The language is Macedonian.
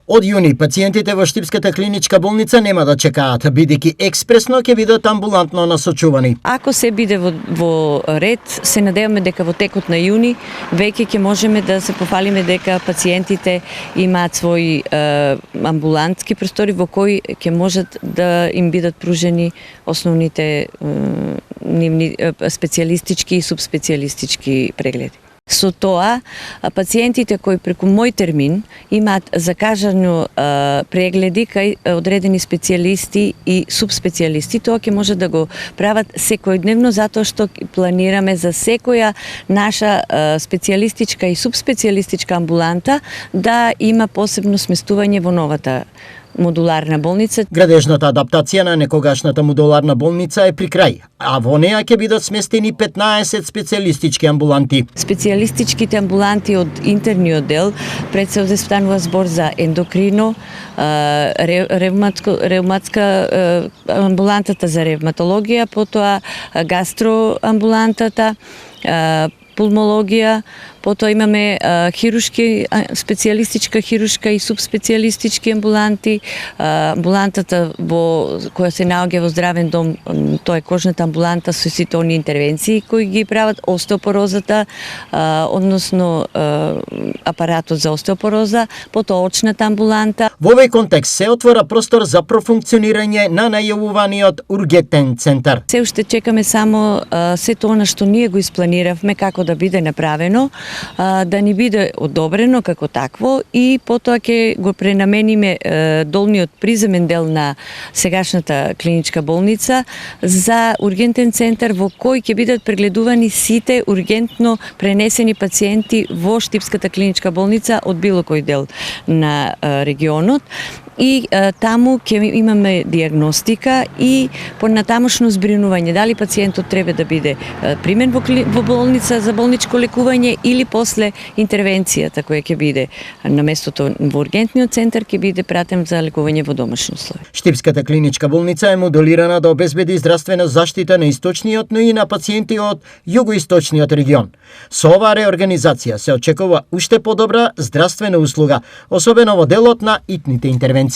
Од јуни пациентите во Штипската клиничка болница нема да чекаат, бидејќи експресно ќе бидат амбулантно насочувани. Ако се биде во ред, се надеваме дека во текот на јуни веќе ќе можеме да се пофалиме дека пациентите имаат своји амбулантски простори во кои ќе можат да им бидат пружени основните специјалистички и субспецијалистички прегледи. Со тоа, пациентите кои преку мој термин имаат закажано прегледи кај одредени специјалисти и субспецијалисти, тоа ќе може да го прават секојдневно, затоа што планираме за секоја наша специјалистичка и субспецијалистичка амбуланта да има посебно сместување во новата модуларна болница. Градежната адаптација на некогашната модуларна болница е при крај, а во неа ќе бидат сместени 15 специјалистички амбуланти. Специјалистичките амбуланти од интерниот дел пред се станува збор за ендокрино, ревматска амбулантата за ревматологија, потоа гастроамбулантата, пулмологија, потоа имаме хирушки, специјалистичка хирушка и субспецијалистички амбуланти, амбулантата која се наоѓа во здравен дом, тоа е кожната амбуланта со сите оние интервенции кои ги прават остеопорозата, односно апаратот за остеопороза, потоа очната амбуланта. Во овој контекст се отвора простор за профункционирање на најавуваниот ургентен центар. Се уште чекаме само сето она што ние го испланиравме како да биде направено, да ни биде одобрено како такво и потоа ќе го пренамениме долниот приземен дел на сегашната клиничка болница за ургентен центар во кој ќе бидат прегледувани сите ургентно пренесени пациенти во Штипската клиничка болница од било кој дел на регионот. И таму ќе имаме диагностика и понатамошно збринување дали пациентот треба да биде примен во болница за болничко лекување или после интервенцијата која ќе биде на местото во ургентниот центар ќе биде пратен за лекување во домашни услови. Штипската клиничка болница е моделирана да обезбеди здравствена заштита на источниот, но и на пациенти од југоисточниот регион. Со оваа реорганизација се очекува уште подобра здравствена услуга, особено во делот на итните интервенции.